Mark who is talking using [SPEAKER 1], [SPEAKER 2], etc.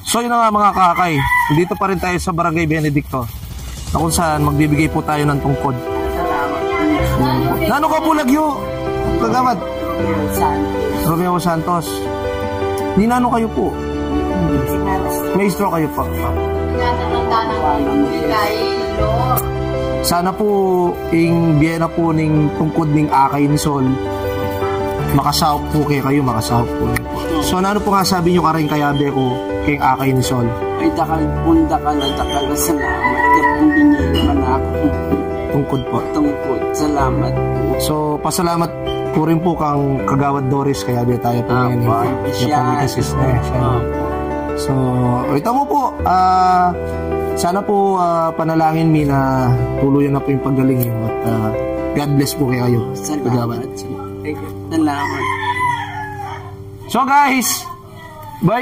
[SPEAKER 1] So yun na nga mga kakay, dito pa rin tayo sa Barangay Benedicto, na kung saan magbibigay po tayo ng tungkod. Nano ka po lagyo? Kagawad? Romeo Santos. Ni nano kayo po? Maestro kayo po. Sana po ing biyena po ning tungkod ning akay ni Sol. Makasahop po kayo, makasahop po. So ano po nga sabi nyo karing kayabe ko kay akay ni Sol?
[SPEAKER 2] Ay dakal na salamat. Kapag binili na ako.
[SPEAKER 1] Tungkod po.
[SPEAKER 2] Tungkod, salamat po. So
[SPEAKER 1] pasalamat po rin po kang Kagawad Doris, kayabe tayo po ngayon. So ito mo po, sana po panalangin mi na tuluyan na po yung paggaling nyo at God bless po kayo.
[SPEAKER 2] Salamat. Salamat.
[SPEAKER 1] So guys,